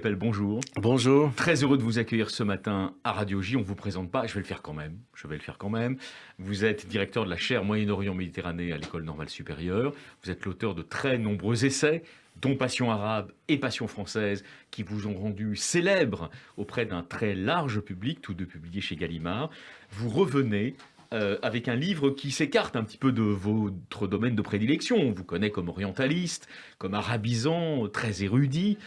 Capelle, bonjour. Bonjour. Très heureux de vous accueillir ce matin à Radio J. On ne vous présente pas, je vais le faire quand même. Vous êtes directeur de la chaire Moyen-Orient-Méditerranée à l'École normale supérieure. Vous êtes l'auteur de très nombreux essais, dont Passion arabe et Passion française, qui vous ont rendu célèbre auprès d'un très large public, tous deux publiés chez Gallimard. Vous revenez avec un livre qui s'écarte un petit peu de votre domaine de prédilection. On vous connaît comme orientaliste, comme arabisant, très érudit,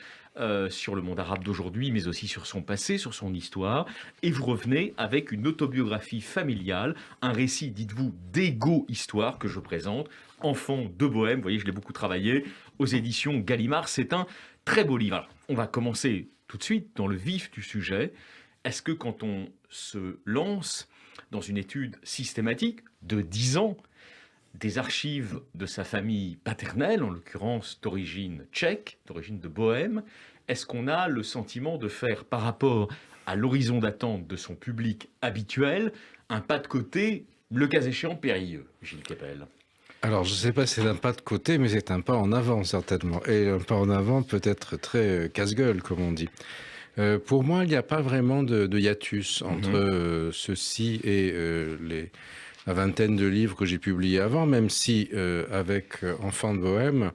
sur le monde arabe d'aujourd'hui, mais aussi sur son passé, sur son histoire. Et vous revenez avec une autobiographie familiale, un récit, dites-vous, d'égo-histoire que je présente, Enfant de Bohème. Vous voyez, je l'ai beaucoup travaillé, aux éditions Gallimard. C'est un très beau livre. Alors, on va commencer tout de suite dans le vif du sujet. Est-ce que quand on se lance dans une étude systématique de 10 ans, des archives de sa famille paternelle, en l'occurrence d'origine tchèque, d'origine de Bohème, est-ce qu'on a le sentiment de faire, par rapport à l'horizon d'attente de son public habituel, un pas de côté, le cas échéant périlleux, Gilles Kepel? Alors, je ne sais pas si c'est un pas de côté, mais c'est un pas en avant, certainement. Et un pas en avant peut être très casse-gueule, comme on dit. Pour moi, il n'y a pas vraiment de hiatus entre ceci et la vingtaine de livres que j'ai publiés avant, même si, avec Enfant de Bohème,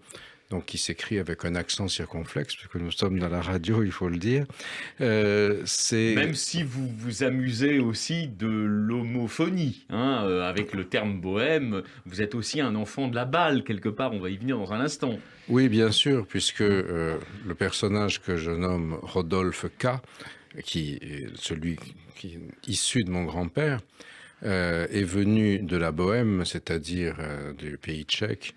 donc qui s'écrit avec un accent circonflexe, puisque nous sommes dans la radio, il faut le dire. C'est... Même si vous vous amusez aussi de l'homophonie, avec le terme bohème, vous êtes aussi un enfant de la balle, quelque part, on va y venir dans un instant. Oui, bien sûr, puisque le personnage que je nomme Rodolphe K, qui est celui qui est issu de mon grand-père, est venu de la Bohème, c'est-à-dire du pays tchèque,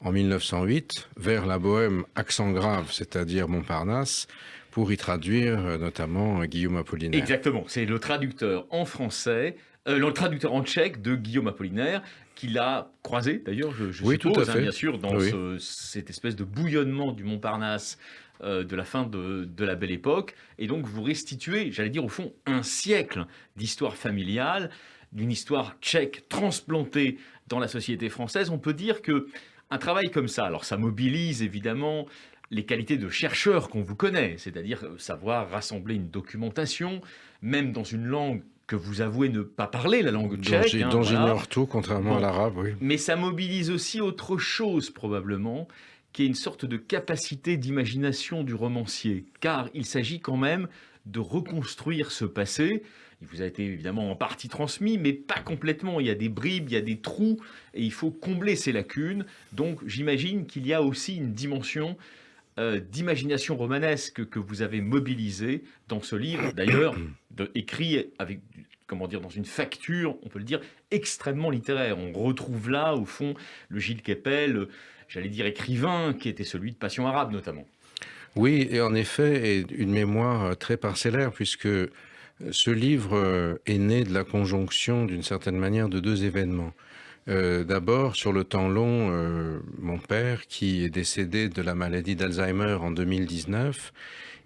en 1908, vers la Bohème accent grave, c'est-à-dire Montparnasse, pour y traduire notamment Guillaume Apollinaire. Exactement, c'est le traducteur en français, le traducteur en tchèque de Guillaume Apollinaire, qu'il a croisé d'ailleurs, je Oui, suppose, tout à fait. bien sûr, dans Oui. cette espèce de bouillonnement du Montparnasse de la fin de la Belle Époque. Et donc vous restituez, j'allais dire au fond, un siècle d'histoire familiale, d'une histoire tchèque transplantée dans la société française. On peut dire que un travail comme ça, alors ça mobilise évidemment les qualités de chercheur qu'on vous connaît, c'est-à-dire savoir rassembler une documentation, même dans une langue que vous avouez ne pas parler, la langue tchèque. Dont Voilà. j'ignore tout, contrairement à l'arabe, oui. Mais ça mobilise aussi autre chose, probablement, qui est une sorte de capacité d'imagination du romancier, car il s'agit quand même de reconstruire ce passé. Il vous a été évidemment en partie transmis, mais pas complètement. Il y a des bribes, il y a des trous, et il faut combler ces lacunes. Donc j'imagine qu'il y a aussi une dimension d'imagination romanesque que vous avez mobilisée dans ce livre, d'ailleurs écrit avec, comment dire, dans une facture, on peut le dire, extrêmement littéraire. On retrouve là, au fond, le Gilles Kepel, j'allais dire écrivain, qui était celui de Passion arabe notamment. Oui, et en effet, et une mémoire très parcellaire, puisque ce livre est né de la conjonction, d'une certaine manière, de deux événements. D'abord, sur le temps long, mon père, qui est décédé de la maladie d'Alzheimer en 2019,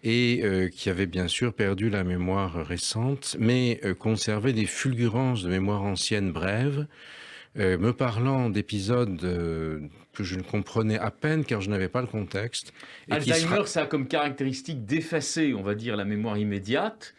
et qui avait bien sûr perdu la mémoire récente, mais conservait des fulgurances de mémoire ancienne brève, me parlant d'épisodes que je ne comprenais à peine car je n'avais pas le contexte. Et Alzheimer, ça a comme caractéristique d'effacer, on va dire, la mémoire immédiate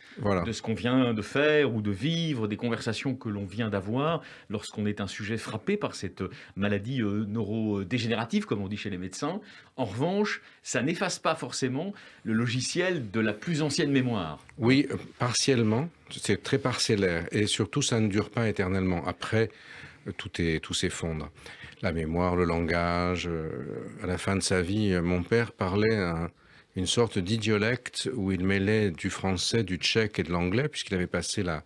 de ce qu'on vient de faire ou de vivre, des conversations que l'on vient d'avoir lorsqu'on est un sujet frappé par cette maladie neurodégénérative, comme on dit chez les médecins. En revanche, ça n'efface pas forcément le logiciel de la plus ancienne mémoire. Oui, partiellement, c'est très parcellaire et surtout ça ne dure pas éternellement. Après, tout s'effondre. La mémoire, le langage. À la fin de sa vie, mon père parlait une sorte d'idiolecte où il mêlait du français, du tchèque et de l'anglais, puisqu'il avait passé la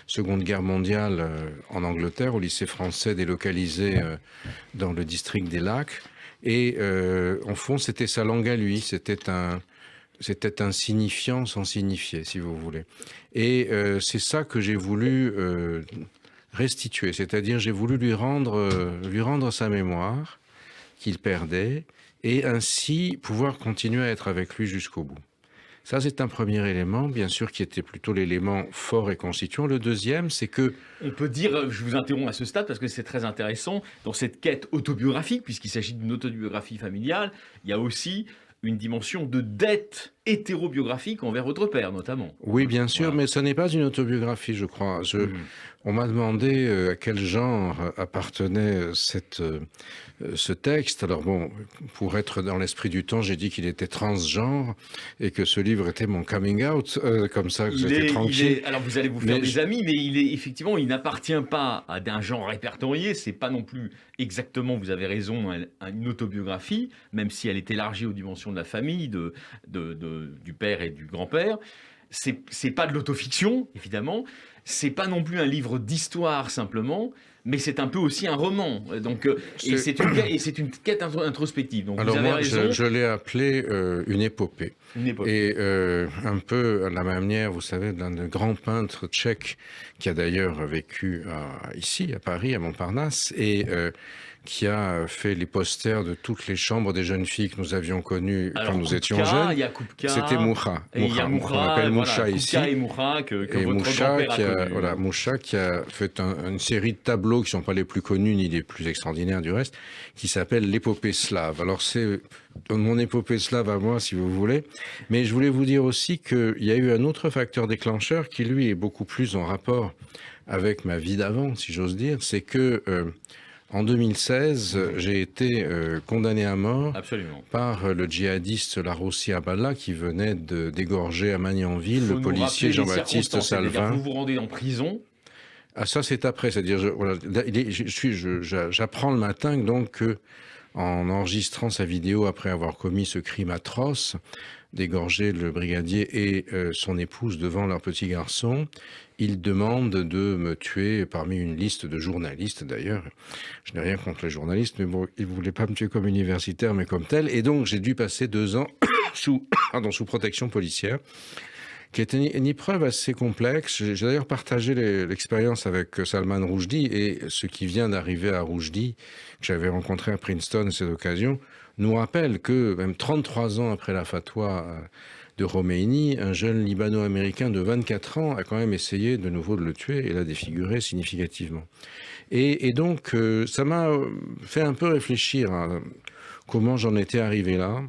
Seconde Guerre mondiale en Angleterre, au lycée français délocalisé dans le district des Lacs. Et en fond, c'était sa langue à lui. C'était un signifiant sans signifier, si vous voulez. Et c'est ça que j'ai voulu restituer, c'est-à-dire j'ai voulu lui rendre sa mémoire qu'il perdait et ainsi pouvoir continuer à être avec lui jusqu'au bout. Ça, c'est un premier élément, bien sûr, qui était plutôt l'élément fort et constituant. Le deuxième, c'est que... On peut dire, je vous interromps à ce stade parce que c'est très intéressant, dans cette quête autobiographique, puisqu'il s'agit d'une autobiographie familiale, il y a aussi une dimension de dette hétérobiographique envers votre père, notamment. Oui, bien sûr, Voilà. mais ce n'est pas une autobiographie, je crois. On m'a demandé à quel genre appartenait ce texte. Alors bon, pour être dans l'esprit du temps, j'ai dit qu'il était transgenre et que ce livre était mon coming out, comme ça, que j'étais tranquille. Alors vous allez vous faire des amis, mais effectivement, il n'appartient pas à d'un genre répertorié. C'est pas non plus exactement, vous avez raison, une autobiographie, même si elle est élargie aux dimensions de la famille, du père et du grand-père. C'est pas de l'autofiction, évidemment. C'est pas non plus un livre d'histoire simplement, mais c'est un peu aussi un roman. Donc, et c'est une quête introspective. Donc alors vous avez moi, raison. je l'ai appelé une épopée. Une épopée. Et un peu à la manière, vous savez, d'un grand peintre tchèque qui a d'ailleurs vécu ici, à Paris, à Montparnasse, et qui a fait les posters de toutes les chambres des jeunes filles que nous avions connues quand nous étions jeunes. Il y a Kupka, c'était Moucha. On appelle Moucha ici. Kupka et Moucha que et votre grand-père a connu. Voilà, Moucha qui a fait une série de tableaux qui ne sont pas les plus connus ni les plus extraordinaires du reste, qui s'appelle l'épopée slave. Alors c'est mon épopée slave à moi, si vous voulez. Mais je voulais vous dire aussi qu'il y a eu un autre facteur déclencheur qui, lui, est beaucoup plus en rapport avec ma vie d'avant, si j'ose dire. C'est que en 2016, j'ai été condamné à mort par le djihadiste Larossi Abdallah qui venait d'égorger à Magnanville le policier Jean-Baptiste Salvin. Vous vous rendez en prison. Ah, ça, c'est après. C'est-à-dire, j'apprends le matin donc que, en enregistrant sa vidéo après avoir commis ce crime atroce, d'égorger le brigadier et son épouse devant leur petit garçon, il demande de me tuer parmi une liste de journalistes, d'ailleurs. Je n'ai rien contre les journalistes, mais bon, il ne voulait pas me tuer comme universitaire, mais comme tel. Et donc, j'ai dû passer 2 ans sous protection policière, qui était une épreuve assez complexe. J'ai d'ailleurs partagé l'expérience avec Salman Rushdie, et ce qui vient d'arriver à Rushdie, que j'avais rencontré à Princeton à cette occasion, nous rappelle que même 33 ans après la fatwa de Khomeini, un jeune Libano-américain de 24 ans a quand même essayé de nouveau de le tuer et l'a défiguré significativement. Et donc, ça m'a fait un peu réfléchir à comment j'en étais arrivé là,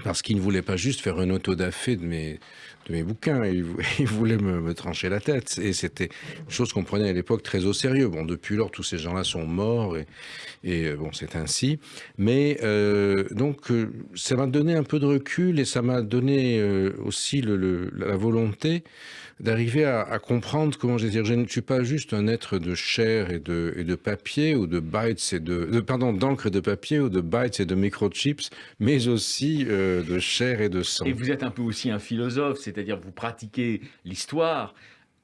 parce qu'il ne voulait pas juste faire un autodafé de mes bouquins, il voulait me trancher la tête. Et c'était une chose qu'on prenait à l'époque très au sérieux. Bon, depuis lors, tous ces gens-là sont morts, et bon, c'est ainsi. Mais donc, ça m'a donné un peu de recul, et ça m'a donné aussi la volonté d'arriver à comprendre comment, je ne suis pas juste un être de chair et de papier, ou de bytes d'encre et de papier, ou de bytes et de microchips, mais aussi de chair et de sang. Et vous êtes un peu aussi un philosophe, c'est-à-dire vous pratiquez l'histoire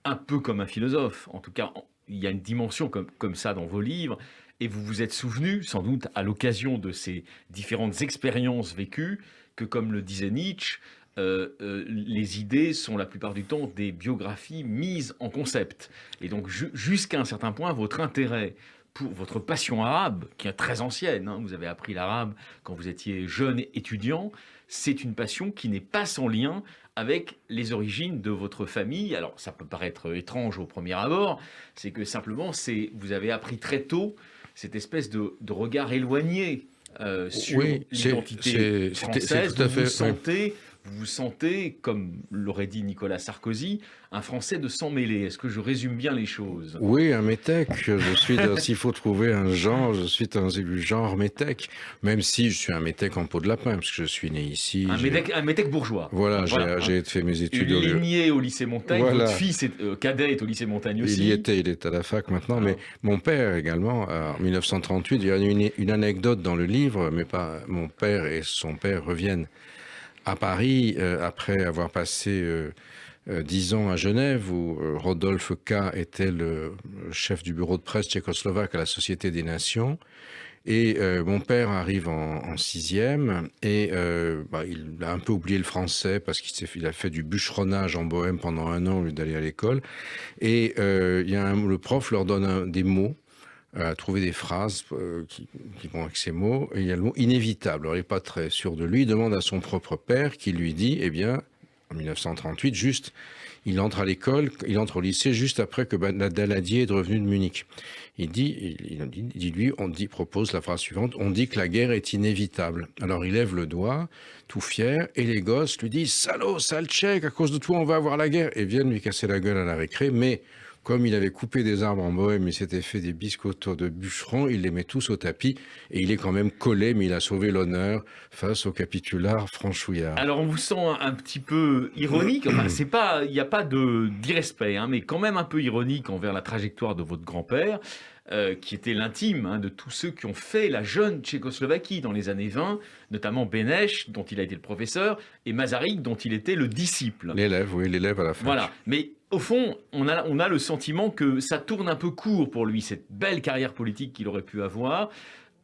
un peu comme un philosophe. En tout cas, il y a une dimension comme ça dans vos livres, et vous vous êtes souvenu, sans doute à l'occasion de ces différentes expériences vécues, que comme le disait Nietzsche, les idées sont la plupart du temps des biographies mises en concept. Et donc jusqu'à un certain point, votre intérêt pour votre passion arabe, qui est très ancienne, vous avez appris l'arabe quand vous étiez jeune étudiant, c'est une passion qui n'est pas sans lien avec les origines de votre famille. Alors ça peut paraître étrange au premier abord, c'est que simplement vous avez appris très tôt cette espèce de regard éloigné sur l'identité française. Vous vous sentez, comme l'aurait dit Nicolas Sarkozy, un Français de sang mêlé. Est-ce que je résume bien les choses? Oui, un métèque. S'il faut trouver un genre, je suis du genre métèque. Même si je suis un métèque en peau de lapin, parce que je suis né ici. Un métèque bourgeois. Voilà, j'ai fait mes études. Ligné au lycée Montaigne. Voilà. Votre fils cadet est au lycée Montaigne aussi. Il est à la fac maintenant. Mais mon père également, en 1938, il y a une anecdote dans le livre, mais pas mon père et son père reviennent à Paris, après avoir passé 10 ans à Genève, où Rodolphe K. était le chef du bureau de presse tchécoslovaque à la Société des Nations. Et mon père arrive en 6e, et il a un peu oublié le français parce qu'il a fait du bûcheronnage en Bohème pendant 1 an au lieu d'aller à l'école. Et le prof leur donne des mots, à trouver des phrases qui vont avec ces mots. Et il y a le mot inévitable. Alors, il n'est pas très sûr de lui. Il demande à son propre père, qui lui dit, eh bien, en 1938, juste, il entre à l'école, il entre au lycée juste après que Daladier est revenu de Munich. Propose la phrase suivante: on dit que la guerre est inévitable. Alors il lève le doigt, tout fier, et les gosses lui disent: salaud, sale tchèque, à cause de toi on va avoir la guerre, et viennent lui casser la gueule à la récré. Mais comme il avait coupé des arbres en Bohême et s'était fait des biscottos de bûcherons, il les met tous au tapis, et il est quand même collé, mais il a sauvé l'honneur face au capitulaire franchouillard. Alors on vous sent un petit peu ironique, enfin c'est pas, il n'y a pas d'irrespect, mais quand même un peu ironique envers la trajectoire de votre grand-père, qui était l'intime de tous ceux qui ont fait la jeune Tchécoslovaquie dans les années 20, notamment Beneš, dont il a été le professeur, et Masaryk, dont il était le disciple. L'élève à la fin. Voilà, mais au fond, on a le sentiment que ça tourne un peu court pour lui, cette belle carrière politique qu'il aurait pu avoir.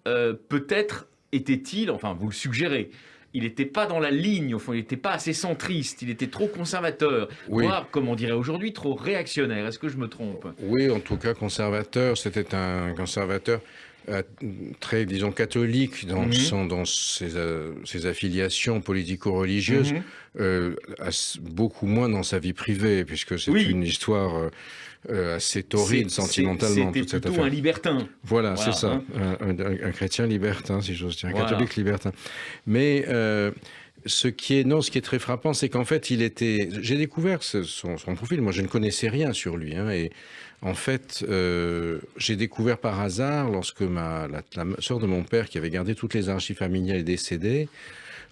Peut-être était-il, enfin vous le suggérez, il n'était pas dans la ligne, au fond, il n'était pas assez centriste, il était trop conservateur, voire, comme on dirait aujourd'hui, trop réactionnaire. Est-ce que je me trompe ? Oui, en tout cas, conservateur, c'était un conservateur très, disons, catholique dans, dans ses affiliations politico-religieuses, beaucoup moins dans sa vie privée, puisque c'est une histoire assez torride sentimentalement. C'était plutôt un libertin. Voilà, c'est ça, un chrétien libertin, si j'ose dire, un catholique libertin. Mais ce qui est très frappant, c'est qu'en fait, j'ai découvert son profil. Moi, je ne connaissais rien sur lui, et en fait, j'ai découvert par hasard, lorsque la sœur de mon père, qui avait gardé toutes les archives familiales, est décédée,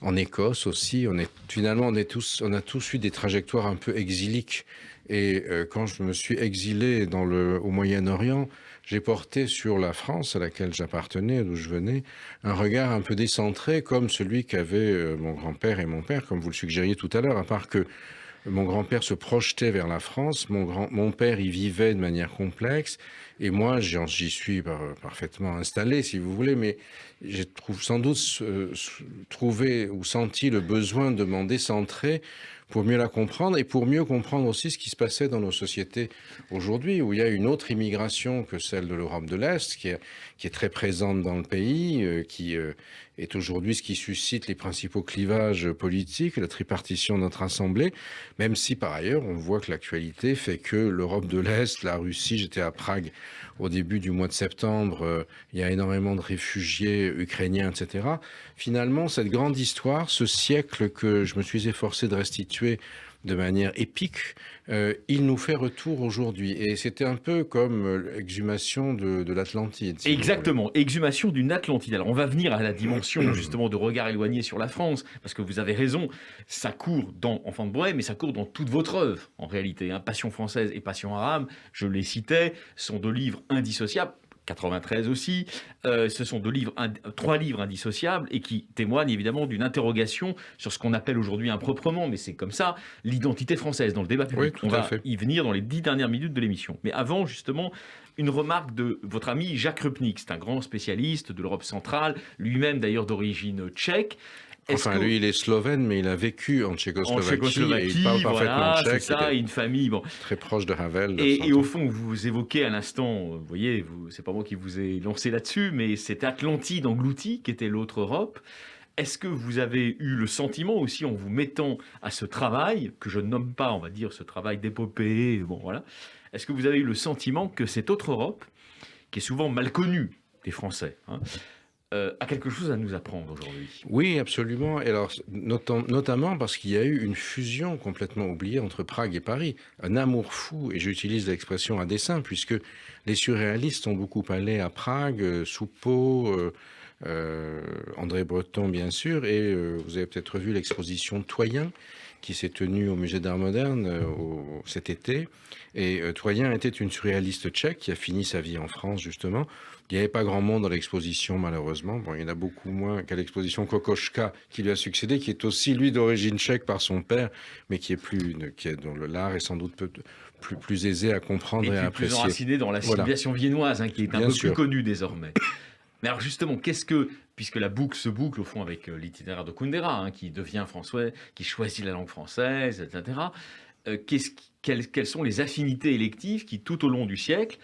en Écosse aussi. On a tous eu des trajectoires un peu exiliques. Et quand je me suis exilé au Moyen-Orient, j'ai porté sur la France à laquelle j'appartenais, d'où je venais, un regard un peu décentré, comme celui qu'avaient mon grand-père et mon père, comme vous le suggériez tout à l'heure, à part que mon grand-père se projetait vers la France, mon père y vivait de manière complexe, et moi j'y suis parfaitement installé, si vous voulez, mais j'ai sans doute trouvé ou senti le besoin de m'en décentrer pour mieux la comprendre et pour mieux comprendre aussi ce qui se passait dans nos sociétés aujourd'hui, où il y a une autre immigration que celle de l'Europe de l'Est, qui est très présente dans le pays, qui est aujourd'hui ce qui suscite les principaux clivages politiques, la tripartition de notre Assemblée, même si par ailleurs on voit que l'actualité fait que l'Europe de l'Est, la Russie, j'étais à Prague au début du mois de septembre, il y a énormément de réfugiés ukrainiens, etc. Finalement, cette grande histoire, ce siècle que je me suis efforcé de restituer de manière épique, il nous fait retour aujourd'hui. Et c'était un peu comme l'exhumation de l'Atlantide. Si Exactement, exhumation d'une Atlantide. Alors on va venir à la dimension justement de regard éloigné sur la France, parce que vous avez raison, ça court dans Enfants de Bohême, mais ça court dans toute votre œuvre en réalité. Passion française et Passion arabe, je les citais, sont deux livres indissociables. 93 aussi, ce sont trois livres indissociables et qui témoignent évidemment d'une interrogation sur ce qu'on appelle aujourd'hui improprement, mais c'est comme ça, l'identité française dans le débat public. Oui, on va y venir dans les 10 dernières minutes de l'émission. Mais avant, justement, une remarque de votre ami Jacques Rupnik. C'est un grand spécialiste de l'Europe centrale, lui-même d'ailleurs d'origine tchèque. Lui, il est slovène, mais il a vécu en Tchécoslovaquie et il parle parfaitement tchèque. C'est ça, une famille très proche de Havel. Et au fond, vous évoquez à l'instant, vous voyez, c'est pas moi qui vous ai lancé là-dessus, mais c'est Atlantide engloutie qui était l'autre Europe. Est-ce que vous avez eu le sentiment aussi, en vous mettant à ce travail, que je ne nomme pas, on va dire, ce travail d'épopée, est-ce que vous avez eu le sentiment que cette autre Europe, qui est souvent mal connue des Français, a quelque chose à nous apprendre aujourd'hui? Oui, absolument. Et alors, notamment parce qu'il y a eu une fusion complètement oubliée entre Prague et Paris. Un amour fou, et j'utilise l'expression à dessein, puisque les surréalistes sont beaucoup allés à Prague, Soupeau, André Breton, bien sûr, et vous avez peut-être vu l'exposition Toyen, qui s'est tenue au Musée d'Art Moderne cet été. Et Toyen était une surréaliste tchèque qui a fini sa vie en France, justement. Il n'y avait pas grand monde dans l'exposition, malheureusement. Bon, il y en a beaucoup moins qu'à l'exposition Kokoschka qui lui a succédé, qui est aussi, lui, d'origine tchèque par son père, mais dont l'art est sans doute plus aisé à comprendre et à apprécier. Plus enraciné dans la civilisation viennoise, qui est un peu plus connue désormais. Mais alors justement, puisque la boucle se boucle au fond avec l'itinéraire de Kundera, qui devient français, qui choisit la langue française, etc., quelles sont les affinités électives qui, tout au long du siècle,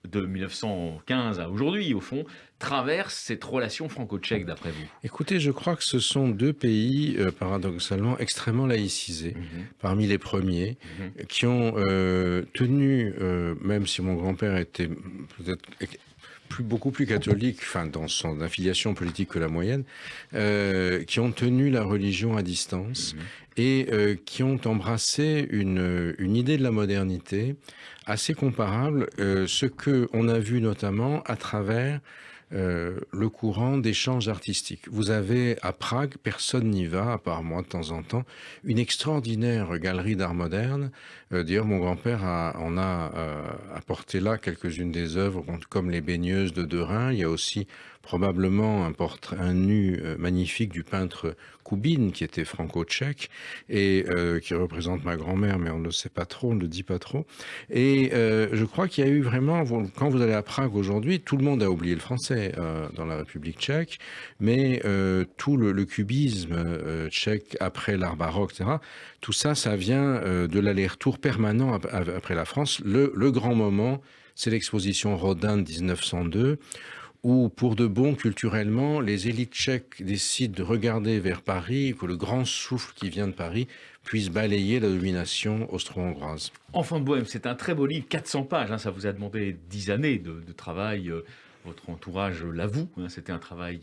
de 1915 à aujourd'hui, au fond, traverse cette relation franco-tchèque, d'après vous? Écoutez, je crois que ce sont deux pays, paradoxalement, extrêmement laïcisés, parmi les premiers, qui ont tenu, même si mon grand-père était peut-être beaucoup plus catholique, enfin dans son affiliation politique que la moyenne, qui ont tenu la religion à distance et qui ont embrassé une idée de la modernité assez comparable, ce que on a vu notamment à travers le courant d'échanges artistiques. Vous avez à Prague, personne n'y va, à part moi de temps en temps, une extraordinaire galerie d'art moderne. D'ailleurs, mon grand-père en a apporté là quelques-unes des œuvres, comme les baigneuses de Derain. Il y a aussi probablement un nu magnifique du peintre Koubine, qui était franco-tchèque et qui représente ma grand-mère, mais on ne le sait pas trop, on ne le dit pas trop. Et je crois qu'il y a eu vraiment, quand vous allez à Prague aujourd'hui, tout le monde a oublié le français dans la République tchèque, mais tout le cubisme tchèque après l'art baroque, etc., tout ça, ça vient de l'aller-retour permanent après la France. Le grand moment, c'est l'exposition Rodin de 1902, où, pour de bon culturellement, les élites tchèques décident de regarder vers Paris, que le grand souffle qui vient de Paris puisse balayer la domination austro-hongroise. Enfants de Bohème, c'est un très beau livre, 400 pages, hein, ça vous a demandé 10 années de travail, votre entourage l'avoue, hein, c'était un travail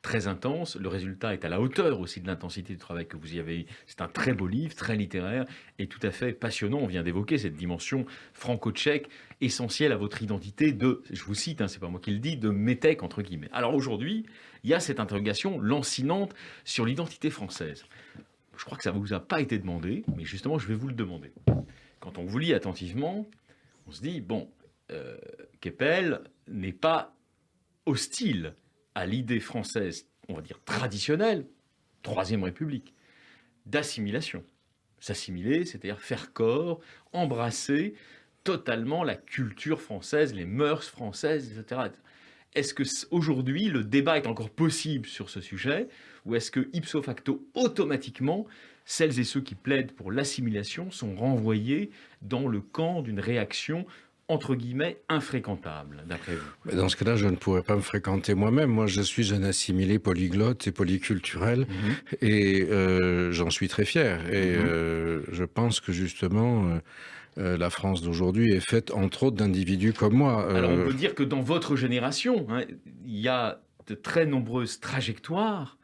très intense, le résultat est à la hauteur aussi de l'intensité du travail que vous y avez eu. C'est un très beau livre, très littéraire et tout à fait passionnant, on vient d'évoquer cette dimension franco-tchèque essentielle à votre identité de, je vous cite, hein, c'est pas moi qui le dis, de métèque entre guillemets. Alors aujourd'hui, il y a cette interrogation lancinante sur l'identité française. Je crois que ça ne vous a pas été demandé, mais justement, je vais vous le demander. Quand on vous lit attentivement, on se dit, bon, Keppel n'est pas hostile à l'idée française, on va dire traditionnelle, Troisième République, d'assimilation. S'assimiler, c'est-à-dire faire corps, embrasser totalement la culture française, les mœurs françaises, etc. Est-ce qu'aujourd'hui, le débat est encore possible sur ce sujet, ou est-ce que, ipso facto, automatiquement, celles et ceux qui plaident pour l'assimilation sont renvoyés dans le camp d'une réaction entre guillemets infréquentable, d'après vous? Dans ce cas-là, je ne pourrais pas me fréquenter moi-même. Moi, je suis un assimilé polyglotte et polyculturel, et j'en suis très fier. Et je pense que justement, la France d'aujourd'hui est faite, entre autres, d'individus comme moi. Alors, on peut dire que dans votre génération, hein, il y a de très nombreuses trajectoires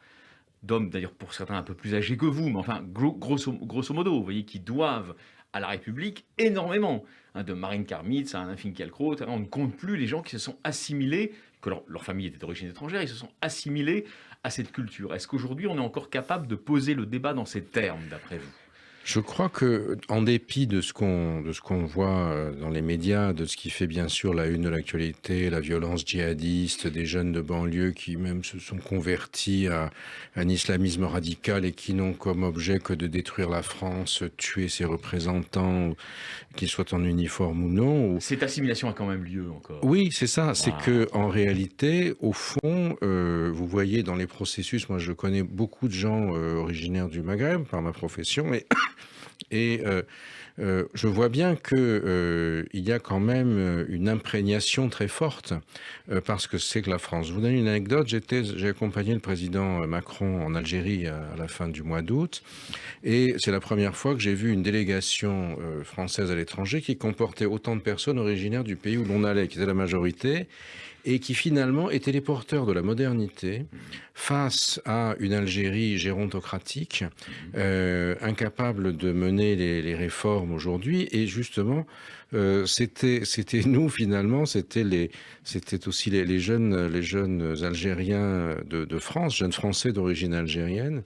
d'hommes, d'ailleurs pour certains un peu plus âgés que vous, mais enfin, grosso modo, vous voyez, qui doivent à la République énormément. Hein, de Marine Karmitz à Alain Finkielkraut, on ne compte plus les gens qui se sont assimilés, que leur famille était d'origine étrangère, ils se sont assimilés à cette culture. Est-ce qu'aujourd'hui, on est encore capable de poser le débat dans ces termes, d'après vous? Je crois que, en dépit de ce qu'on voit dans les médias, de ce qui fait bien sûr la une de l'actualité, la violence djihadiste, des jeunes de banlieue qui même se sont convertis à un islamisme radical et qui n'ont comme objet que de détruire la France, tuer ses représentants, qu'ils soient en uniforme ou non. Cette assimilation a quand même lieu encore. Oui, c'est ça. C'est que en réalité, au fond, vous voyez dans les processus, moi je connais beaucoup de gens originaires du Maghreb par ma profession, et je vois bien que il y a quand même une imprégnation très forte parce que c'est que la France. Je vous donne une anecdote. J'ai accompagné le président Macron en Algérie à la fin du mois d'août, et c'est la première fois que j'ai vu une délégation française à l'étranger qui comportait autant de personnes originaires du pays où l'on allait, qui était la majorité, et qui finalement étaient les porteurs de la modernité face à une Algérie gérontocratique, incapable de mener les réformes aujourd'hui. Et justement, c'était nous finalement, c'était aussi les jeunes Algériens de France, jeunes Français d'origine algérienne,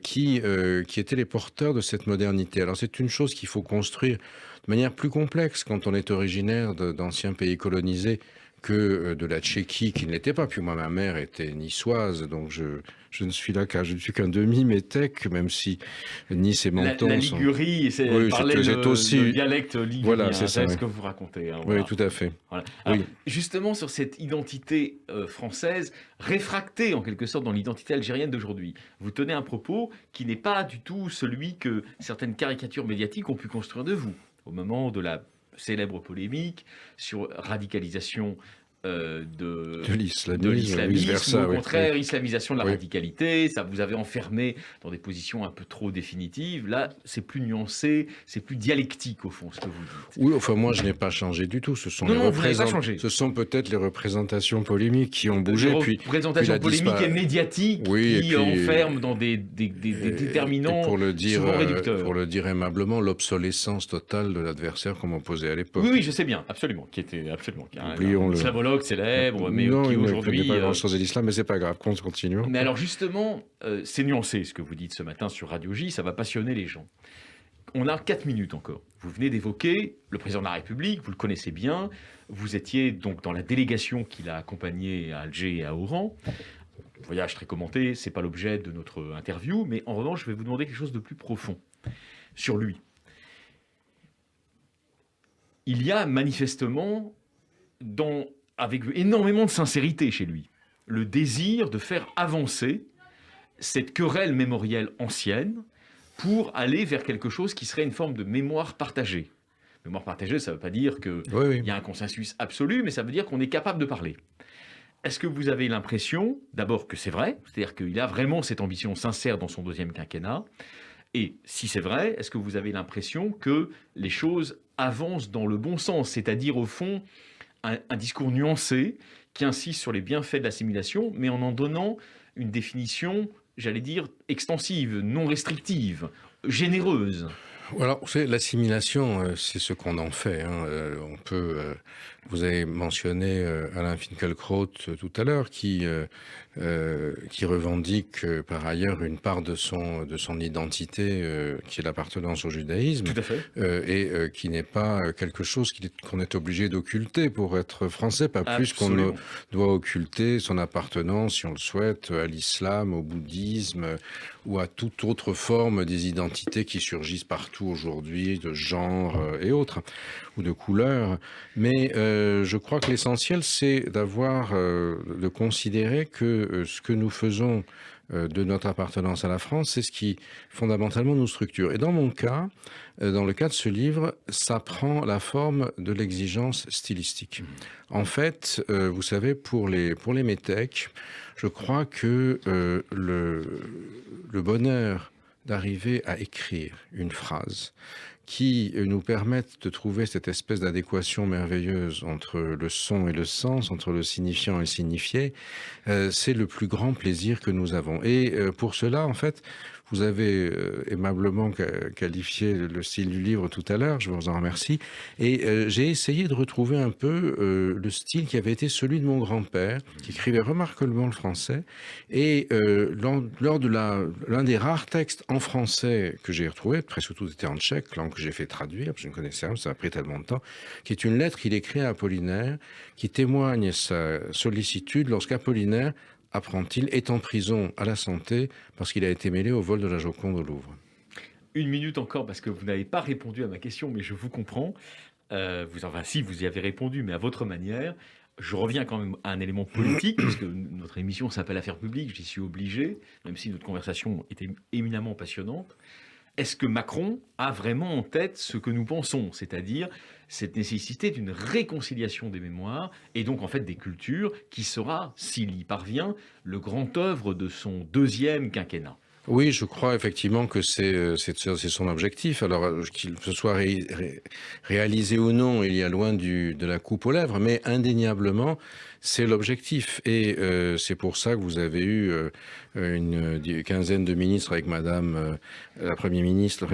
qui étaient les porteurs de cette modernité. Alors c'est une chose qu'il faut construire de manière plus complexe quand on est originaire d'anciens pays colonisés que de la Tchéquie, qui ne l'était pas. Puis moi, ma mère était niçoise, donc je ne suis qu'un demi-métèque, même si Nice et Menton la Ligurie, sont... Oui, c'est aussi... le dialecte ligurien, voilà, c'est ça, ce que vous racontez. Hein, oui, voilà. tout à fait. Voilà. Alors, oui. Justement, sur cette identité française, réfractée en quelque sorte dans l'identité algérienne d'aujourd'hui, vous tenez un propos qui n'est pas du tout celui que certaines caricatures médiatiques ont pu construire de vous, au moment de la célèbre polémique sur radicalisation de l'islamisme, de l'islamisme, vice-versa, ou au oui, contraire, oui. islamisation de la Oui. radicalité, ça vous avait enfermé dans des positions un peu trop définitives. Là, c'est plus nuancé, c'est plus dialectique, au fond, ce que vous dites. Oui, enfin, moi, je n'ai pas changé du tout. Non, vous n'avez pas changé. Ce sont peut-être les représentations polémiques qui ont Des bougé, représentations polémiques et médiatiques qui enferment dans des déterminants pour souvent réducteurs. pour le dire aimablement, l'obsolescence totale de l'adversaire qu'on m'opposait à l'époque. Oui, je sais bien, absolument, qui était un Oublions-le. islamologue célèbre, mais non, qui il aujourd'hui... ne connaît pas grand-chose de l'islam, mais c'est pas grave, continuons. Mais alors justement, c'est nuancé ce que vous dites ce matin sur Radio J, ça va passionner les gens. On a 4 minutes encore. Vous venez d'évoquer le président de la République, vous le connaissez bien, vous étiez donc dans la délégation qui l'a accompagné à Alger et à Oran. Voyage très commenté, c'est pas l'objet de notre interview, mais en revanche, je vais vous demander quelque chose de plus profond sur lui. Il y a manifestement, avec énormément de sincérité chez lui, le désir de faire avancer cette querelle mémorielle ancienne pour aller vers quelque chose qui serait une forme de mémoire partagée. Mémoire partagée, ça ne veut pas dire qu'il y a un consensus absolu, mais ça veut dire qu'on est capable de parler. Est-ce que vous avez l'impression, d'abord, que c'est vrai, c'est-à-dire qu'il a vraiment cette ambition sincère dans son deuxième quinquennat, et si c'est vrai, est-ce que vous avez l'impression que les choses avancent dans le bon sens, c'est-à-dire, au fond, un discours nuancé qui insiste sur les bienfaits de l'assimilation, mais en donnant une définition, j'allais dire, extensive, non restrictive, généreuse? Alors, l'assimilation, c'est ce qu'on en fait. On peut. Vous avez mentionné Alain Finkielkraut tout à l'heure, qui revendique par ailleurs une part de son identité, qui est l'appartenance au judaïsme. Tout à fait. Et qui n'est pas quelque chose qu'on est obligé d'occulter pour être français, pas plus qu'on ne doit occulter son appartenance, si on le souhaite, à l'islam, au bouddhisme ou à toute autre forme des identités qui surgissent partout aujourd'hui, de genre et autres, ou de couleurs. Mais je crois que l'essentiel, c'est de considérer que ce que nous faisons de notre appartenance à la France, c'est ce qui fondamentalement nous structure. Et dans mon cas, dans le cas de ce livre, ça prend la forme de l'exigence stylistique. En fait, vous savez, pour les métèques, je crois que le bonheur d'arriver à écrire une phrase qui nous permette de trouver cette espèce d'adéquation merveilleuse entre le son et le sens, entre le signifiant et le signifié, c'est le plus grand plaisir que nous avons. Et pour cela, en fait, vous avez aimablement qualifié le style du livre tout à l'heure, je vous en remercie, et j'ai essayé de retrouver un peu le style qui avait été celui de mon grand-père, qui écrivait remarquablement le français, et lors de l'un des rares textes en français que j'ai retrouvé, presque tout était en tchèque, langue que j'ai fait traduire, parce que je ne connaissais rien, ça a pris tellement de temps, qui est une lettre qu'il écrit à Apollinaire, qui témoigne sa sollicitude lorsqu'Apollinaire, apprend-il, est en prison à la santé parce qu'il a été mêlé au vol de la Joconde au Louvre. 1 minute encore, parce que vous n'avez pas répondu à ma question, mais je vous comprends. Si, vous y avez répondu, mais à votre manière. Je reviens quand même à un élément politique, parce que notre émission s'appelle Affaires publiques, j'y suis obligé, même si notre conversation était éminemment passionnante. Est-ce que Macron a vraiment en tête ce que nous pensons, c'est-à-dire cette nécessité d'une réconciliation des mémoires et donc en fait des cultures qui sera, s'il y parvient, le grand œuvre de son deuxième quinquennat? Oui, je crois effectivement que c'est son objectif. Alors, qu'il se soit réalisé ou non, il y a loin de la coupe aux lèvres, mais indéniablement, c'est l'objectif. Et c'est pour ça que vous avez eu une quinzaine de ministres avec Madame la Première ministre,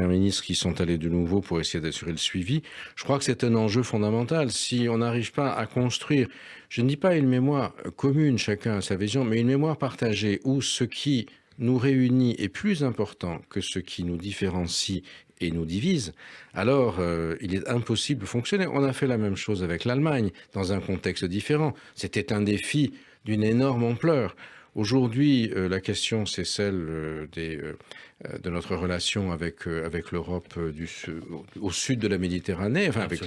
qui sont allés de nouveau pour essayer d'assurer le suivi. Je crois que c'est un enjeu fondamental. Si on n'arrive pas à construire, je ne dis pas une mémoire commune, chacun a sa vision, mais une mémoire partagée où ce qui nous réunit est plus important que ce qui nous différencie et nous divise, alors il est impossible de fonctionner. On a fait la même chose avec l'Allemagne, dans un contexte différent. C'était un défi d'une énorme ampleur. Aujourd'hui, la question, c'est celle de notre relation avec l'Europe au sud de la Méditerranée, enfin avec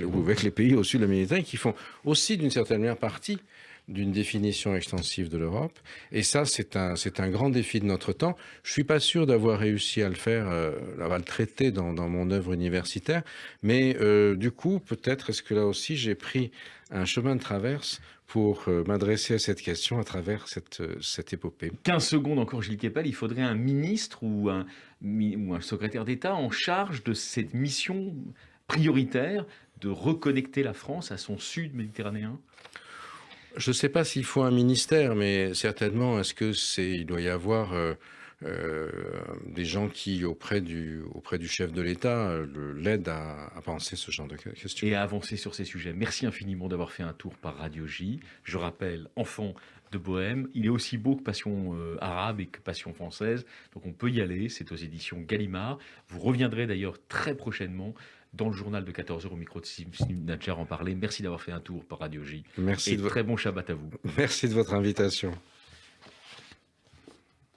les pays au sud de la Méditerranée, qui font aussi d'une certaine manière partie d'une définition extensive de l'Europe. Et ça, c'est un grand défi de notre temps. Je ne suis pas sûr d'avoir réussi à le faire, à le traiter dans mon œuvre universitaire. Mais du coup, peut-être est-ce que là aussi, j'ai pris un chemin de traverse pour m'adresser à cette question à travers cette épopée. 15 secondes encore, Gilles Kepel, il faudrait un ministre ou un secrétaire d'État en charge de cette mission prioritaire de reconnecter la France à son sud méditerranéen. Je ne sais pas s'il faut un ministère, mais certainement, il doit y avoir des gens qui, auprès du chef de l'État, l'aident à penser ce genre de questions. Et à avancer sur ces sujets. Merci infiniment d'avoir fait un tour par Radio J. Je rappelle, enfant de Bohème, il est aussi beau que Passion arabe et que Passion française. Donc on peut y aller, c'est aux éditions Gallimard. Vous reviendrez d'ailleurs très prochainement dans le journal de 14h au micro de Steve Natcher en parler. Merci d'avoir fait un tour par Radio J. Merci et très bon Shabbat à vous. Merci de votre invitation.